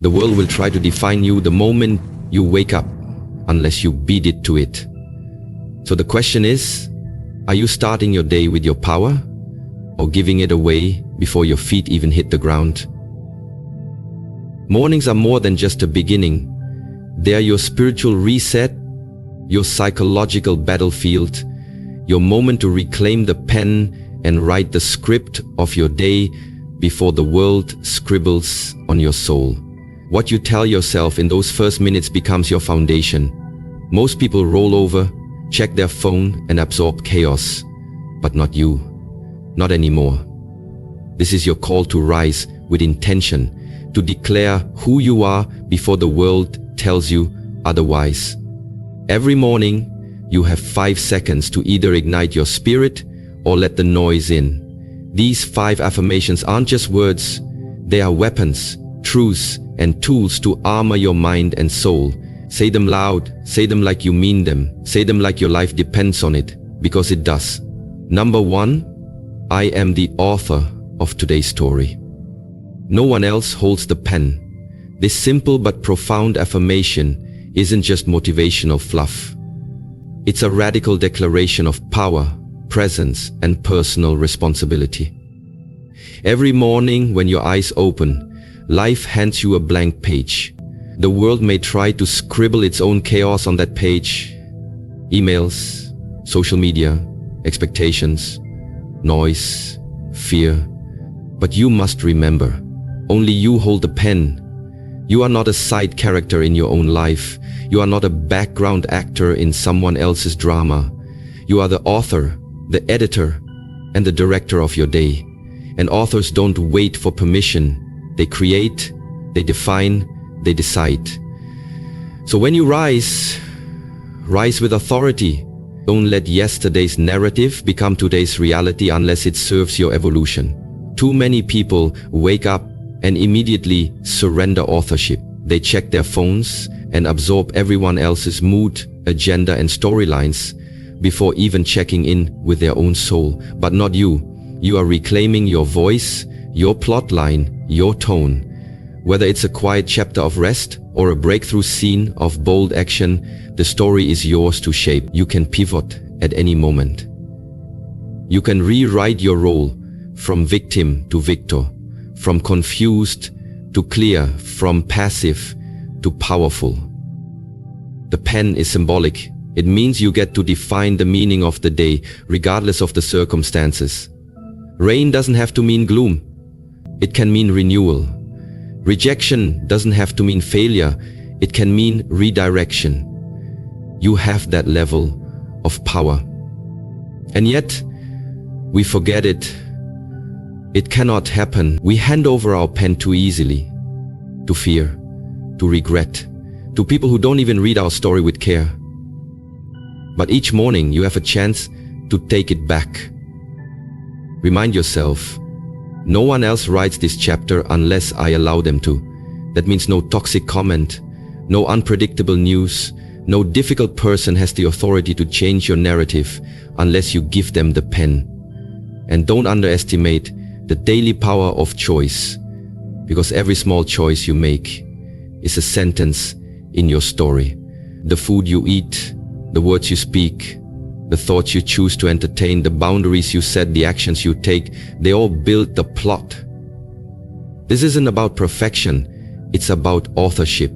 The world will try to define you the moment you wake up, unless you beat it to it. So the question is, are you starting your day with your power, or giving it away before your feet even hit the ground? Mornings are more than just a beginning. They are your spiritual reset, your psychological battlefield, your moment to reclaim the pen and write the script of your day before the world scribbles on your soul. What you tell yourself in those first minutes becomes your foundation. Most people roll over, check their phone and absorb chaos, but not you. Not anymore. This is your call to rise with intention, to declare who you are before the world tells you otherwise. Every morning, you have 5 seconds to either ignite your spirit or let the noise in. These 5 affirmations aren't just words, they are weapons, truths, and tools to armor your mind and soul. Say them loud, say them like you mean them, say them like your life depends on it, because it does. Number 1, I am the author of today's story. No one else holds the pen. This simple but profound affirmation isn't just motivational fluff. It's a radical declaration of power, presence, and personal responsibility. Every morning when your eyes open, life hands you a blank page. The world may try to scribble its own chaos on that page. Emails, social media, expectations, noise, fear. But you must remember, only you hold the pen. You are not a side character in your own life. You are not a background actor in someone else's drama. You are the author, the editor, and the director of your day. And authors don't wait for permission. They create, they define, they decide. So when you rise with authority. Don't let yesterday's narrative become today's reality unless it serves your evolution. Too many people wake up and immediately surrender authorship. They check their phones and absorb everyone else's mood, agenda, and storylines before even checking in with their own soul. But not you. You are reclaiming your voice, your plotline, your tone. Whether it's a quiet chapter of rest or a breakthrough scene of bold action, the story is yours to shape. You can pivot at any moment. You can rewrite your role from victim to victor, from confused to clear, from passive to powerful. The pen is symbolic. It means you get to define the meaning of the day, regardless of the circumstances. Rain doesn't have to mean gloom. It can mean renewal. Rejection doesn't have to mean failure. It can mean redirection. You have that level of power. And yet, we forget it. It cannot happen. We hand over our pen too easily, to fear, to regret, to people who don't even read our story with care. But each morning you have a chance to take it back. Remind yourself, no one else writes this chapter unless I allow them to. That means no toxic comment, no unpredictable news, no difficult person has the authority to change your narrative unless you give them the pen. And don't underestimate the daily power of choice, because every small choice you make is a sentence in your story. The food you eat, the words you speak, the thoughts you choose to entertain, the boundaries you set, the actions you take, they all build the plot. This isn't about perfection, it's about authorship.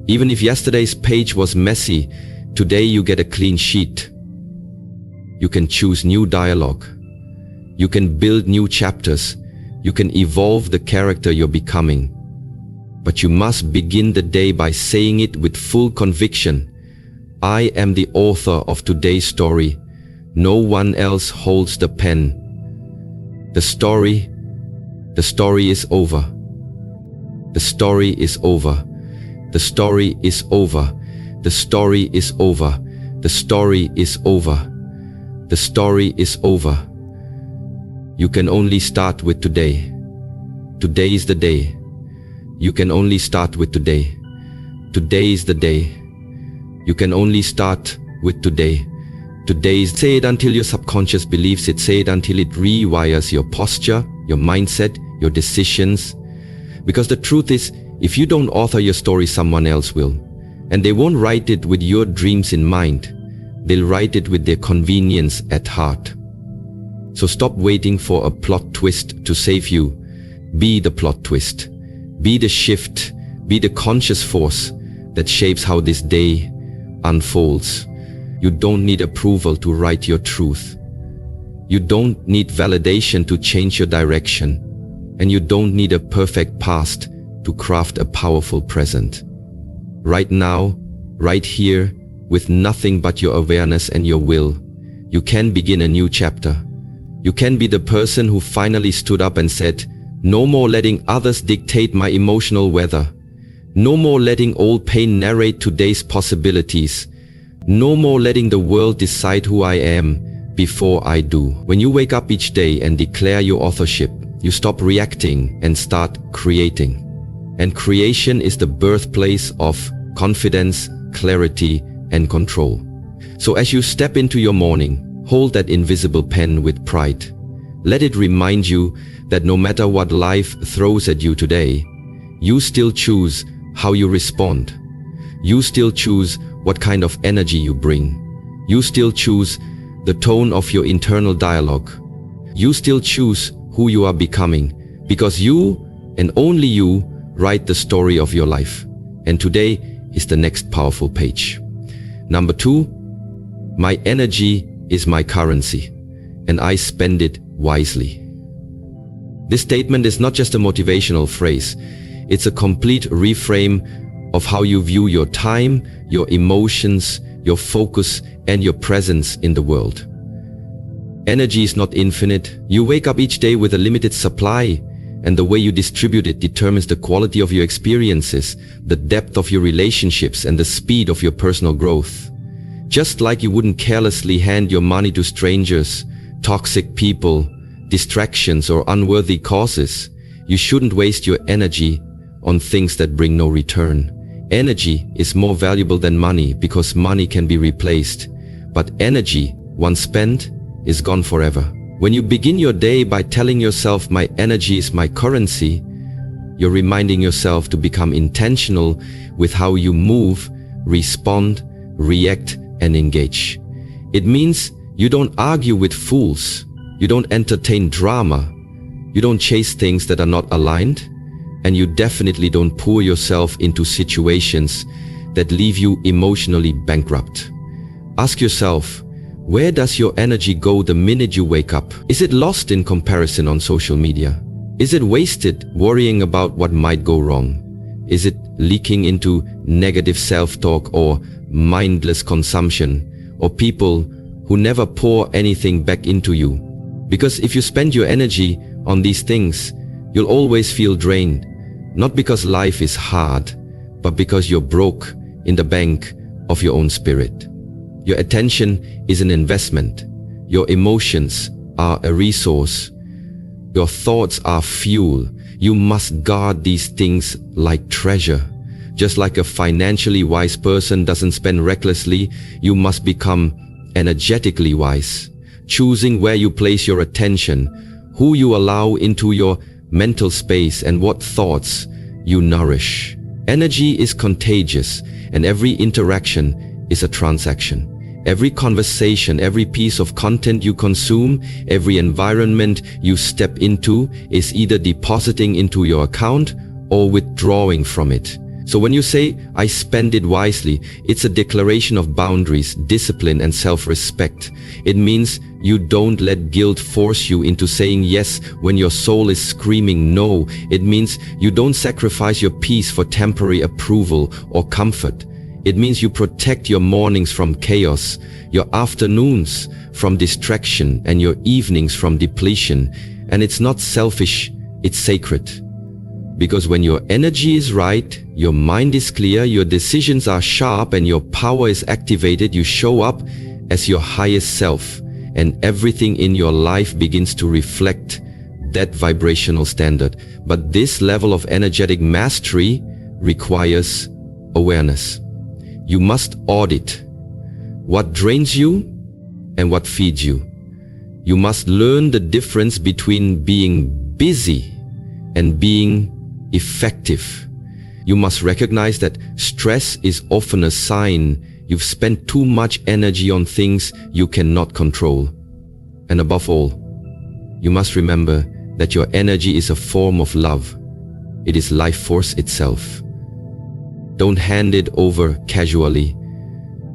Even if yesterday's page was messy, today you get a clean sheet. You can choose new dialogue. You can build new chapters. You can evolve the character you're becoming. But you must begin the day by saying it with full conviction. I am the author of today's story. No one else holds the pen. The story is over. The story is over. The story is over. The story is over. The story is over. The story is over. You can only start with today. Today is the day. You can only start with today. Today is the day. You can only start with today. Today's. Say it until your subconscious believes it. Say it until it rewires your posture, your mindset, your decisions. Because the truth is, If you don't author your story, someone else will. And they won't write it with your dreams in mind. They'll write it with their convenience at heart. So stop waiting for a plot twist to save you. Be the plot twist. Be the shift. Be the conscious force that shapes how this day unfolds. You don't need approval to write your truth. You don't need validation to change your direction. And you don't need a perfect past to craft a powerful present. Right now, right here, with nothing but your awareness and your will, you can begin a new chapter. You can be the person who finally stood up and said, "No more letting others dictate my emotional weather. No more letting old pain narrate today's possibilities. No more letting the world decide who I am before I do." When you wake up each day and declare your authorship, you stop reacting and start creating. And creation is the birthplace of confidence, clarity, and control. So as you step into your morning, hold that invisible pen with pride. Let it remind you that no matter what life throws at you today, you still choose how you respond. You still choose what kind of energy you bring. You still choose the tone of your internal dialogue. You still choose who you are becoming, because you and only you write the story of your life. And today is the next powerful page. Number 2, my energy is my currency, and I spend it wisely. This statement is not just a motivational phrase. It's a complete reframe of how you view your time, your emotions, your focus, and your presence in the world. Energy is not infinite. You wake up each day with a limited supply, and the way you distribute it determines the quality of your experiences, the depth of your relationships, and the speed of your personal growth. Just like you wouldn't carelessly hand your money to strangers, toxic people, distractions, or unworthy causes, you shouldn't waste your energy on things that bring no return. Energy is more valuable than money because money can be replaced, but energy, once spent, is gone forever. When you begin your day by telling yourself, "My energy is my currency," you're reminding yourself to become intentional with how you move, respond, react, and engage. It means you don't argue with fools, you don't entertain drama, you don't chase things that are not aligned, and you definitely don't pour yourself into situations that leave you emotionally bankrupt. Ask yourself, where does your energy go the minute you wake up? Is it lost in comparison on social media? Is it wasted worrying about what might go wrong? Is it leaking into negative self-talk or mindless consumption, or people who never pour anything back into you? Because if you spend your energy on these things, you'll always feel drained, not because life is hard, but because you're broke in the bank of your own spirit. Your attention is an investment. Your emotions are a resource. Your thoughts are fuel. You must guard these things like treasure. Just like a financially wise person doesn't spend recklessly, you must become energetically wise, choosing where you place your attention, who you allow into your mental space, and what thoughts you nourish. Energy is contagious, and every interaction is a transaction. Every conversation, every piece of content you consume, every environment you step into is either depositing into your account or withdrawing from it. So when you say, "I spend it wisely," it's a declaration of boundaries, discipline, and self-respect. It means you don't let guilt force you into saying yes when your soul is screaming no. It means you don't sacrifice your peace for temporary approval or comfort. It means you protect your mornings from chaos, your afternoons from distraction, and your evenings from depletion. And it's not selfish, it's sacred. Because when your energy is right, your mind is clear, your decisions are sharp, and your power is activated, you show up as your highest self, and everything in your life begins to reflect that vibrational standard. But this level of energetic mastery requires awareness. You must audit what drains you and what feeds you. You must learn the difference between being busy and being effective. You must recognize that stress is often a sign you've spent too much energy on things you cannot control. And above all, you must remember that your energy is a form of love. It is life force itself. Don't hand it over casually.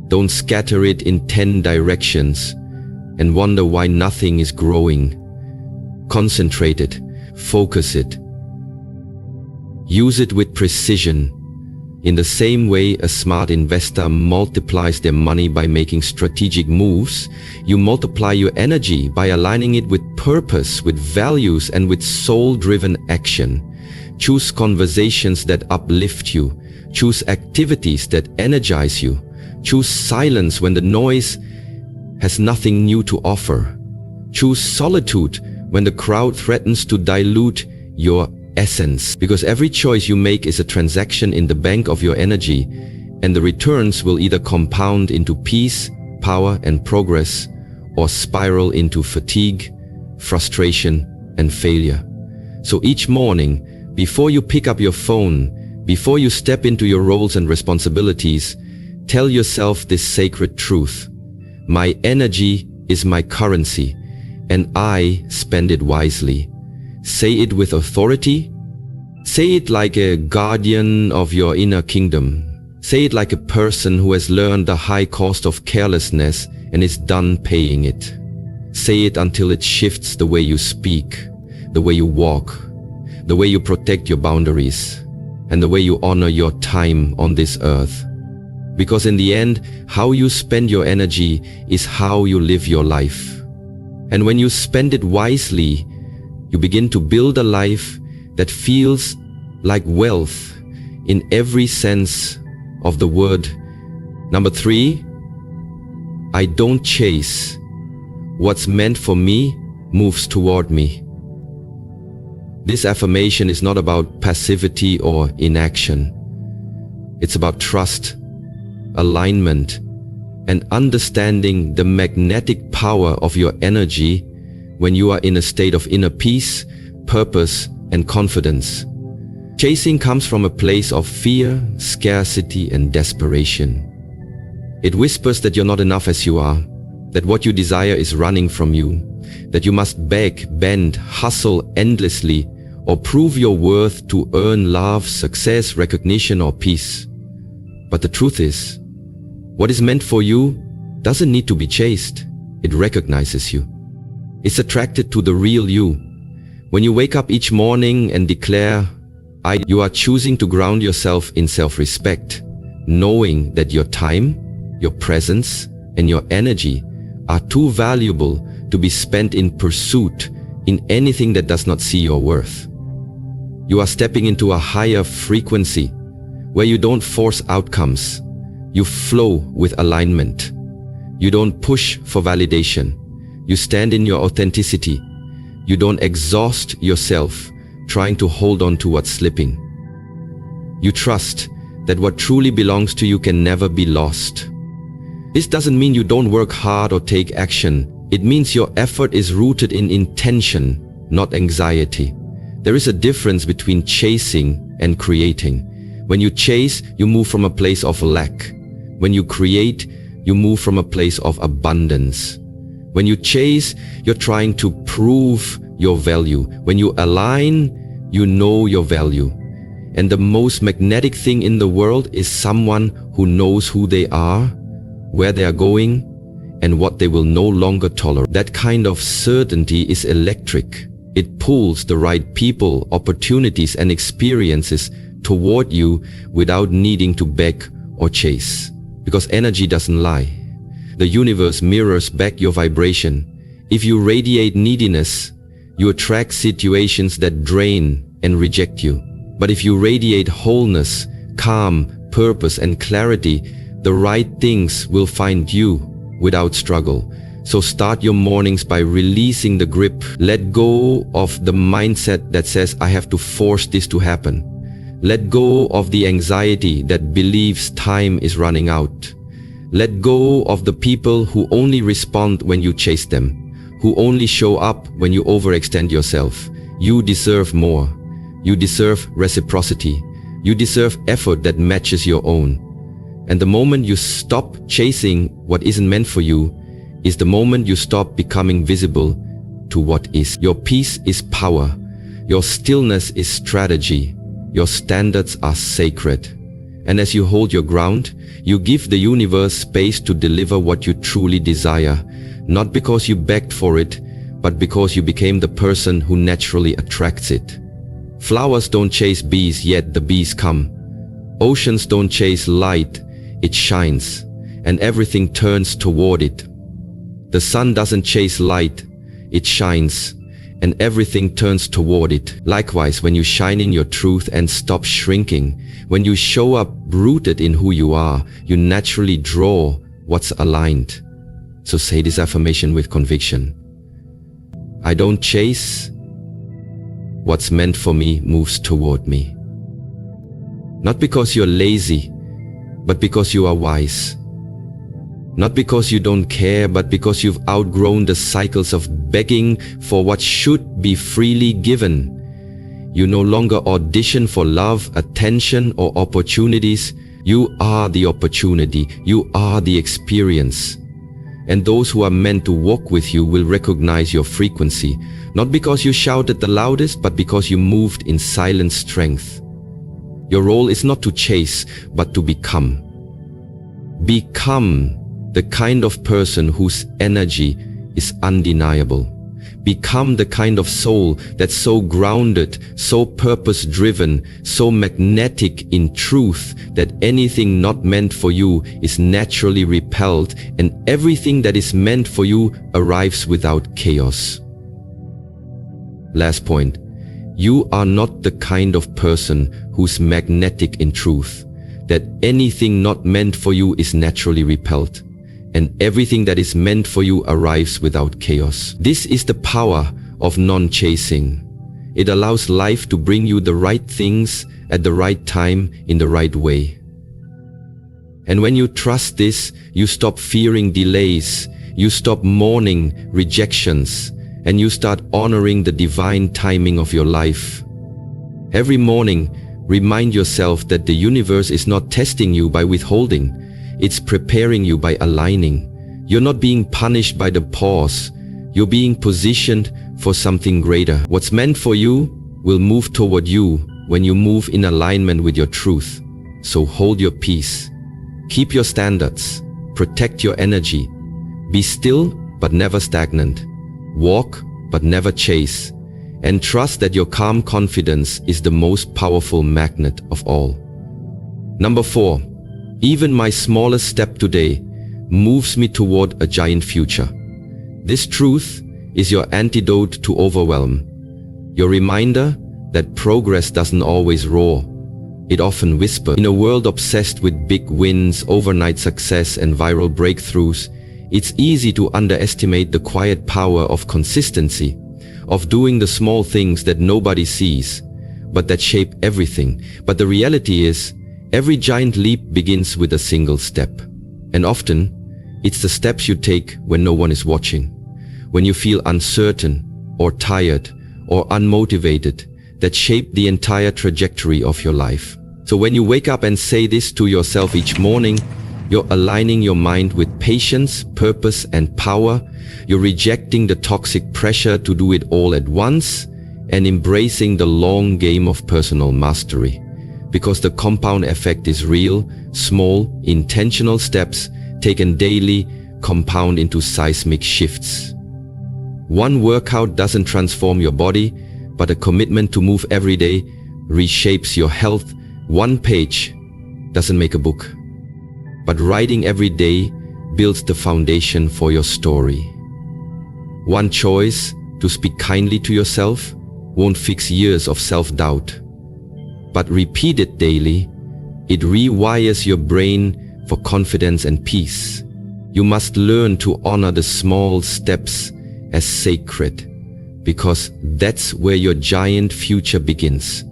Don't scatter it in 10 directions and wonder why nothing is growing. Concentrate it, focus it. Use it with precision. In the same way a smart investor multiplies their money by making strategic moves, you multiply your energy by aligning it with purpose, with values, and with soul-driven action. Choose conversations that uplift you. Choose activities that energize you. Choose silence when the noise has nothing new to offer. Choose solitude when the crowd threatens to dilute your essence, because every choice you make is a transaction in the bank of your energy, and the returns will either compound into peace, power, and progress, or spiral into fatigue, frustration, and failure. So each morning, before you pick up your phone, before you step into your roles and responsibilities, tell yourself this sacred truth: my energy is my currency, and I spend it wisely. Say it with authority. Say it like a guardian of your inner kingdom. Say it like a person who has learned the high cost of carelessness and is done paying it. Say it until it shifts the way you speak, the way you walk, the way you protect your boundaries, and the way you honor your time on this earth. Because in the end, how you spend your energy is how you live your life. And when you spend it wisely, you begin to build a life that feels like wealth in every sense of the word. Number 3, I don't chase. What's meant for me moves toward me. This affirmation is not about passivity or inaction. It's about trust, alignment, and understanding the magnetic power of your energy when you are in a state of inner peace, purpose, and confidence. Chasing comes from a place of fear, scarcity, and desperation. It whispers that you're not enough as you are, that what you desire is running from you, that you must beg, bend, hustle endlessly, or prove your worth to earn love, success, recognition, or peace. But the truth is, what is meant for you doesn't need to be chased. It recognizes you. It's attracted to the real you. When you wake up each morning and declare, you are choosing to ground yourself in self-respect, knowing that your time, your presence, and your energy are too valuable to be spent in pursuit in anything that does not see your worth. You are stepping into a higher frequency where you don't force outcomes. You flow with alignment. You don't push for validation. You stand in your authenticity. You don't exhaust yourself trying to hold on to what's slipping. You trust that what truly belongs to you can never be lost. This doesn't mean you don't work hard or take action. It means your effort is rooted in intention, not anxiety. There is a difference between chasing and creating. When you chase, you move from a place of lack. When you create, you move from a place of abundance. When you chase, you're trying to prove your value. When you align, you know your value. And the most magnetic thing in the world is someone who knows who they are, where they are going, and what they will no longer tolerate. That kind of certainty is electric. It pulls the right people, opportunities, and experiences toward you without needing to beg or chase. Because energy doesn't lie. The universe mirrors back your vibration. If you radiate neediness, you attract situations that drain and reject you. But if you radiate wholeness, calm, purpose, and clarity, the right things will find you without struggle. So start your mornings by releasing the grip. Let go of the mindset that says, I have to force this to happen. Let go of the anxiety that believes time is running out. Let go of the people who only respond when you chase them, who only show up when you overextend yourself. You deserve more. You deserve reciprocity. You deserve effort that matches your own. And the moment you stop chasing what isn't meant for you is the moment you stop becoming visible to what is. Your peace is power. Your stillness is strategy. Your standards are sacred. And as you hold your ground, you give the universe space to deliver what you truly desire, not because you begged for it, but because you became the person who naturally attracts it. Flowers don't chase bees, yet the bees come. Oceans don't chase light, it shines, and everything turns toward it. The sun doesn't chase light, it shines, and everything turns toward it. Likewise, when you shine in your truth and stop shrinking, when you show up rooted in who you are, you naturally draw what's aligned. So say this affirmation with conviction. I don't chase. What's meant for me moves toward me. Not because you're lazy, but because you are wise. Not because you don't care, but because you've outgrown the cycles of begging for what should be freely given. You no longer audition for love, attention, or opportunities. You are the opportunity. You are the experience. And those who are meant to walk with you will recognize your frequency, not because you shouted the loudest, but because you moved in silent strength. Your role is not to chase, but to become. Become the kind of person whose energy is undeniable. Become the kind of soul that's so grounded, so purpose-driven, so magnetic in truth that anything not meant for you is naturally repelled, and everything that is meant for you arrives without chaos. Last point. You are not the kind of person who's magnetic in truth, that anything not meant for you is naturally repelled, and everything that is meant for you arrives without chaos. This is the power of non-chasing. It allows life to bring you the right things at the right time in the right way. And when you trust this, you stop fearing delays, you stop mourning rejections, and you start honoring the divine timing of your life. Every morning, remind yourself that the universe is not testing you by withholding. It's preparing you by aligning. You're not being punished by the pause. You're being positioned for something greater. What's meant for you will move toward you when you move in alignment with your truth. So hold your peace. Keep your standards. Protect your energy. Be still but never stagnant. Walk but never chase. And trust that your calm confidence is the most powerful magnet of all. Number 4. Even my smallest step today moves me toward a giant future. This truth is your antidote to overwhelm. Your reminder that progress doesn't always roar. It often whispers. In a world obsessed with big wins, overnight success, and viral breakthroughs, it's easy to underestimate the quiet power of consistency, of doing the small things that nobody sees, but that shape everything. But the reality is, every giant leap begins with a single step. And often, it's the steps you take when no one is watching, when you feel uncertain or tired or unmotivated, that shape the entire trajectory of your life. So when you wake up and say this to yourself each morning, you're aligning your mind with patience, purpose, and power. You're rejecting the toxic pressure to do it all at once and embracing the long game of personal mastery. Because the compound effect is real, small, intentional steps taken daily compound into seismic shifts. One workout doesn't transform your body, but a commitment to move every day reshapes your health. One page doesn't make a book, but writing every day builds the foundation for your story. One choice to speak kindly to yourself won't fix years of self-doubt, but repeat it daily, it rewires your brain for confidence and peace. You must learn to honor the small steps as sacred, because that's where your giant future begins.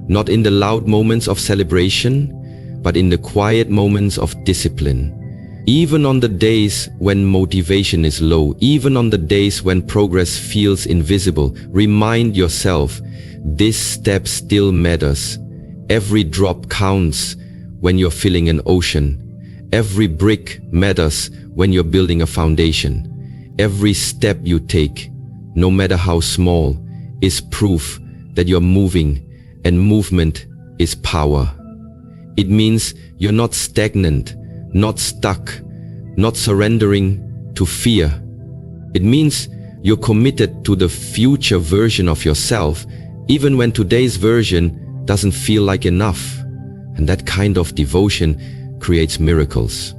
Not in the loud moments of celebration, but in the quiet moments of discipline. Even on the days when motivation is low, even on the days when progress feels invisible, remind yourself, this step still matters, Every drop counts when you're filling an ocean. Every brick matters when you're building a foundation. Every step you take, no matter how small, is proof that you're moving, and movement is power. It means you're not stagnant, not stuck, not surrendering to fear. It means you're committed to the future version of yourself, even when today's version doesn't feel like enough. And that kind of devotion creates miracles.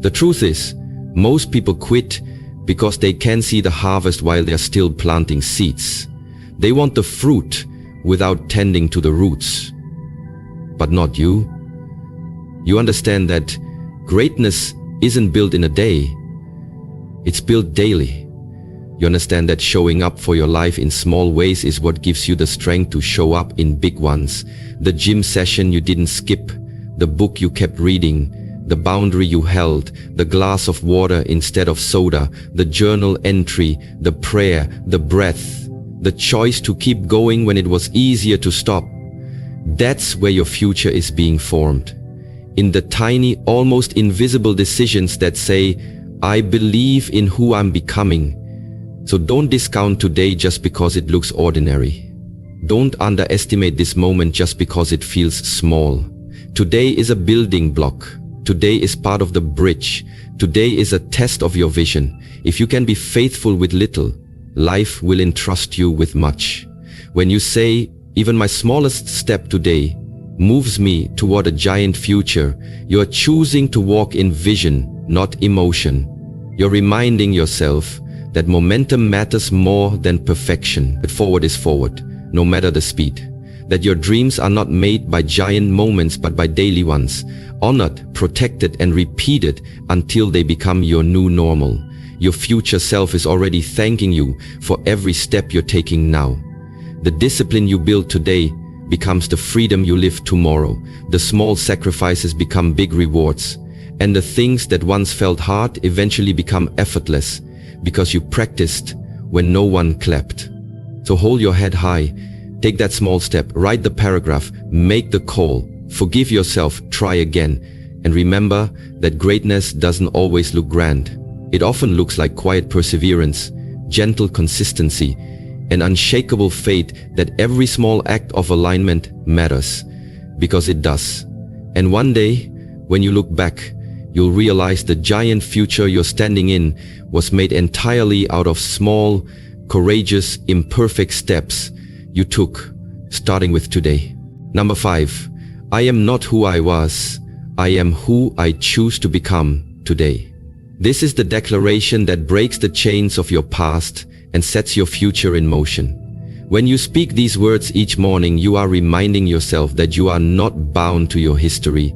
The truth is, most people quit because they can't see the harvest while they're still planting seeds. They want the fruit without tending to the roots. But not you. You understand that greatness isn't built in a day. It's built daily. You understand that showing up for your life in small ways is what gives you the strength to show up in big ones. The gym session you didn't skip, the book you kept reading, the boundary you held, the glass of water instead of soda, the journal entry, the prayer, the breath, the choice to keep going when it was easier to stop. That's where your future is being formed. In the tiny, almost invisible decisions that say, I believe in who I'm becoming. So don't discount today just because it looks ordinary. Don't underestimate this moment just because it feels small. Today is a building block. Today is part of the bridge. Today is a test of your vision. If you can be faithful with little, life will entrust you with much. When you say, even my smallest step today moves me toward a giant future, you are choosing to walk in vision, not emotion. You're reminding yourself that momentum matters more than perfection. That forward is forward, no matter the speed. That your dreams are not made by giant moments but by daily ones, honored, protected and repeated until they become your new normal. Your future self is already thanking you for every step you're taking now. The discipline you build today becomes the freedom you live tomorrow. The small sacrifices become big rewards. And the things that once felt hard eventually become effortless because you practiced when no one clapped. So hold your head high, take that small step, write the paragraph, make the call, forgive yourself, try again. And remember that greatness doesn't always look grand. It often looks like quiet perseverance, gentle consistency, an unshakable faith that every small act of alignment matters, because it does. And one day, when you look back, you'll realize the giant future you're standing in was made entirely out of small, courageous, imperfect steps you took, starting with today. Number 5, I am not who I was. I am who I choose to become today. This is the declaration that breaks the chains of your past and sets your future in motion. When you speak these words each morning, you are reminding yourself that you are not bound to your history.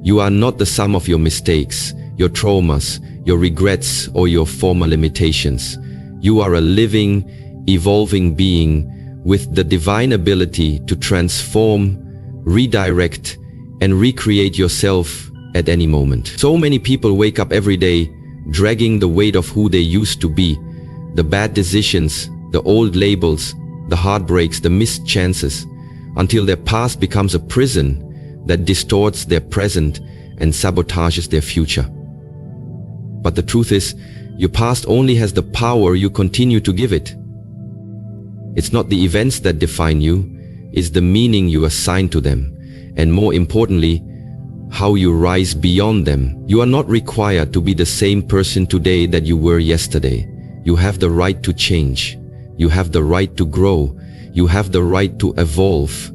You are not the sum of your mistakes, your traumas, your regrets, or your former limitations. You are a living, evolving being with the divine ability to transform, redirect, and recreate yourself at any moment. So many people wake up every day dragging the weight of who they used to be, the bad decisions, the old labels, the heartbreaks, the missed chances, until their past becomes a prison that distorts their present and sabotages their future. But the truth is, your past only has the power you continue to give it. It's not the events that define you, it's the meaning you assign to them, and more importantly, how you rise beyond them. You are not required to be the same person today that you were yesterday. You have the right to change. You have the right to grow. You have the right to evolve,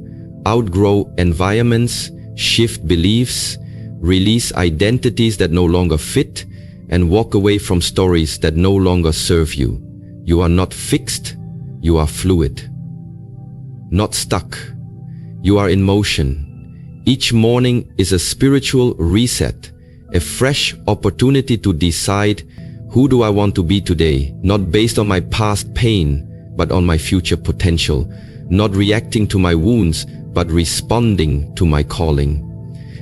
outgrow environments, shift beliefs, release identities that no longer fit, and walk away from stories that no longer serve you. You are not fixed, you are fluid. Not stuck, you are in motion. Each morning is a spiritual reset, a fresh opportunity to decide, who do I want to be today? Not based on my past pain, but on my future potential. Not reacting to my wounds, but responding to my calling.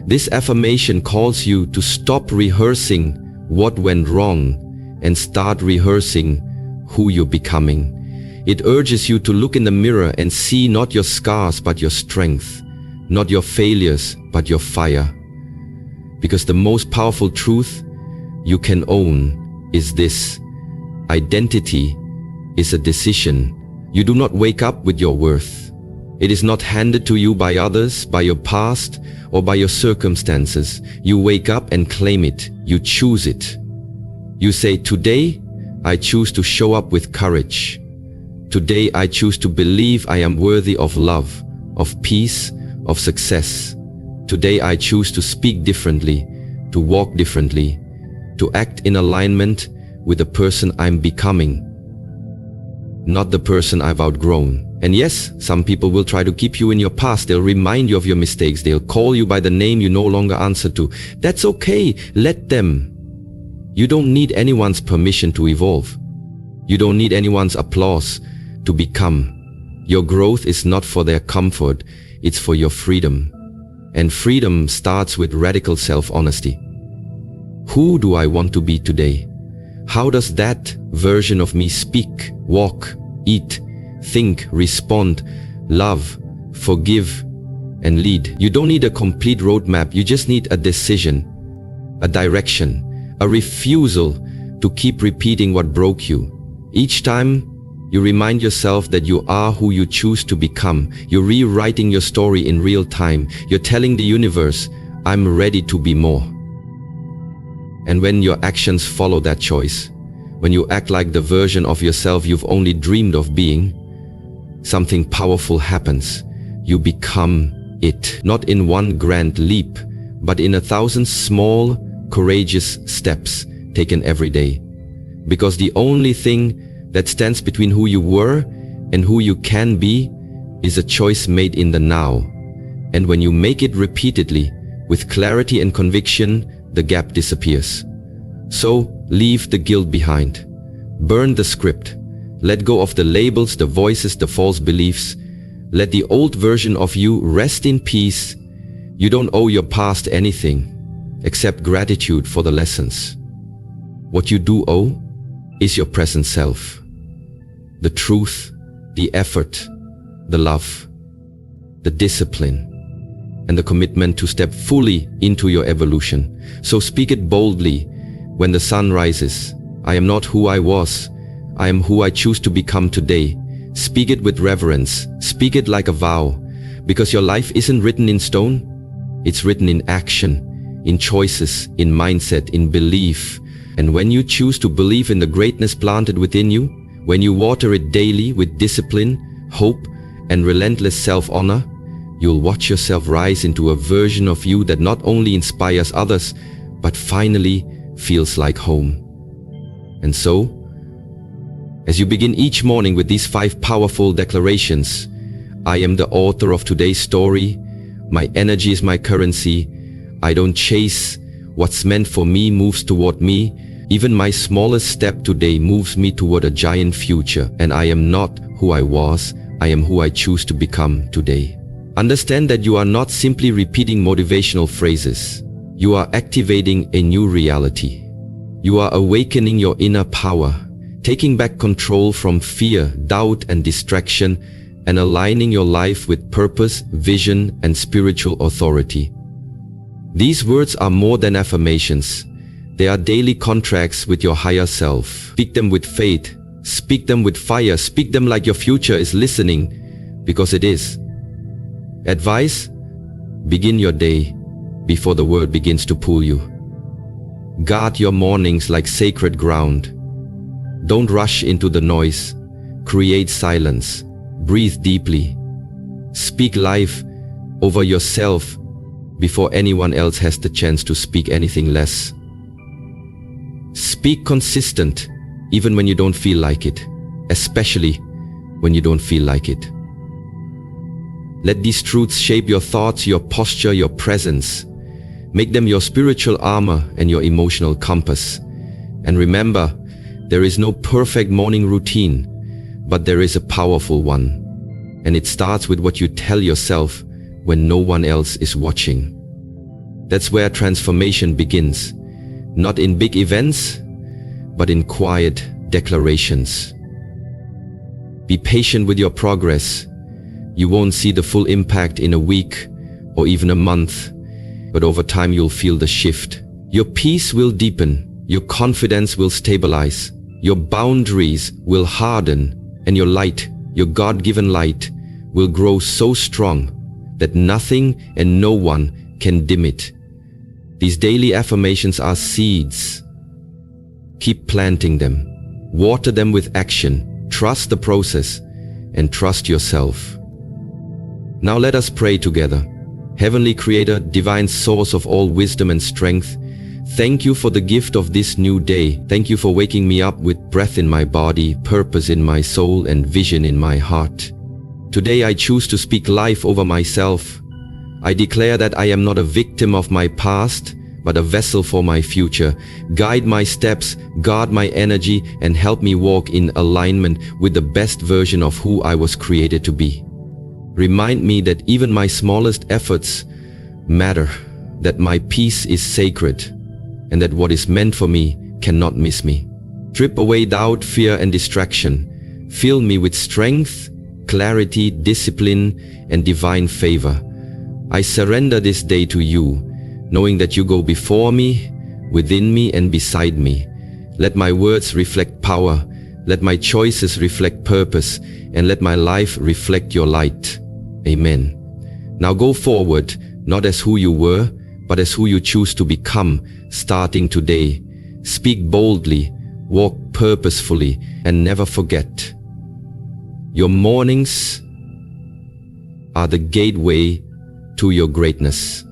This affirmation calls you to stop rehearsing what went wrong and start rehearsing who you're becoming. It urges you to look in the mirror and see not your scars but your strength, not your failures but your fire. Because the most powerful truth you can own is this: identity is a decision. You do not wake up with your worth. It is not handed to you by others, by your past, or by your circumstances. You wake up and claim it. You choose it. You say, today I choose to show up with courage. Today I choose to believe I am worthy of love, of peace, of success. Today I choose to speak differently, to walk differently, to act in alignment with the person I'm becoming, not the person I've outgrown. And yes, some people will try to keep you in your past. They'll remind you of your mistakes. They'll call you by the name you no longer answer to. That's okay. Let them. You don't need anyone's permission to evolve. You don't need anyone's applause to become. Your growth is not for their comfort. It's for your freedom. And freedom starts with radical self-honesty. Who do I want to be today? How does that version of me speak, walk, eat, think, respond, love, forgive, and lead? You don't need a complete roadmap. You just need a decision, a direction, a refusal to keep repeating what broke you. Each time you remind yourself that you are who you choose to become. You're rewriting your story in real time. You're telling the universe, I'm ready to be more. And when your actions follow that choice, when you act like the version of yourself you've only dreamed of being, something powerful happens. You become it. Not in one grand leap, but in 1,000 small, courageous steps taken every day. Because the only thing that stands between who you were and who you can be is a choice made in the now. And when you make it repeatedly, with clarity and conviction, the gap disappears. So, leave the guilt behind. Burn the script. Let go of the labels, the voices, the false beliefs. Let the old version of you rest in peace. You don't owe your past anything, except gratitude for the lessons. What you do owe is your present self. The truth, the effort, the love, the discipline, and the commitment to step fully into your evolution. So speak it boldly when the sun rises. I am not who I was. I am who I choose to become today. Speak it with reverence. Speak it like a vow. Because your life isn't written in stone. It's written in action, in choices, in mindset, in belief. And when you choose to believe in the greatness planted within you, when you water it daily with discipline, hope, and relentless self-honor, you'll watch yourself rise into a version of you that not only inspires others, but finally feels like home. And so, as you begin each morning with these 5 powerful declarations, I am the author of today's story. My energy is my currency. I don't chase. What's meant for me moves toward me. Even my smallest step today moves me toward a giant future. And I am not who I was. I am who I choose to become today. Understand that you are not simply repeating motivational phrases. You are activating a new reality. You are awakening your inner power, taking back control from fear, doubt, and distraction, and aligning your life with purpose, vision, and spiritual authority. These words are more than affirmations. They are daily contracts with your higher self. Speak them with faith. Speak them with fire. Speak them like your future is listening, because it is. Advice: begin your day before the world begins to pull you. Guard your mornings like sacred ground. Don't rush into the noise. Create silence. Breathe deeply. Speak life over yourself before anyone else has the chance to speak anything less. Speak consistent even when you don't feel like it, especially when you don't feel like it. Let these truths shape your thoughts, your posture, your presence. Make them your spiritual armor and your emotional compass. And remember, there is no perfect morning routine, but there is a powerful one. And it starts with what you tell yourself when no one else is watching. That's where transformation begins, not in big events, but in quiet declarations. Be patient with your progress. You won't see the full impact in a week or even a month, but over time you'll feel the shift. Your peace will deepen, your confidence will stabilize, your boundaries will harden, and your light, your God-given light, will grow so strong that nothing and no one can dim it. These daily affirmations are seeds. Keep planting them. Water them with action. Trust the process and trust yourself. Now let us pray together. Heavenly Creator, divine source of all wisdom and strength, thank you for the gift of this new day. Thank you for waking me up with breath in my body, purpose in my soul, and vision in my heart. Today I choose to speak life over myself. I declare that I am not a victim of my past, but a vessel for my future. Guide my steps, guard my energy, and help me walk in alignment with the best version of who I was created to be. Remind me that even my smallest efforts matter, that my peace is sacred, and that what is meant for me cannot miss me. Strip away doubt, fear, and distraction. Fill me with strength, clarity, discipline, and divine favor. I surrender this day to you, knowing that you go before me, within me, and beside me. Let my words reflect power, let my choices reflect purpose, and let my life reflect your light. Amen. Now go forward, not as who you were, but as who you choose to become, starting today. Speak boldly, walk purposefully, and never forget. Your mornings are the gateway to your greatness.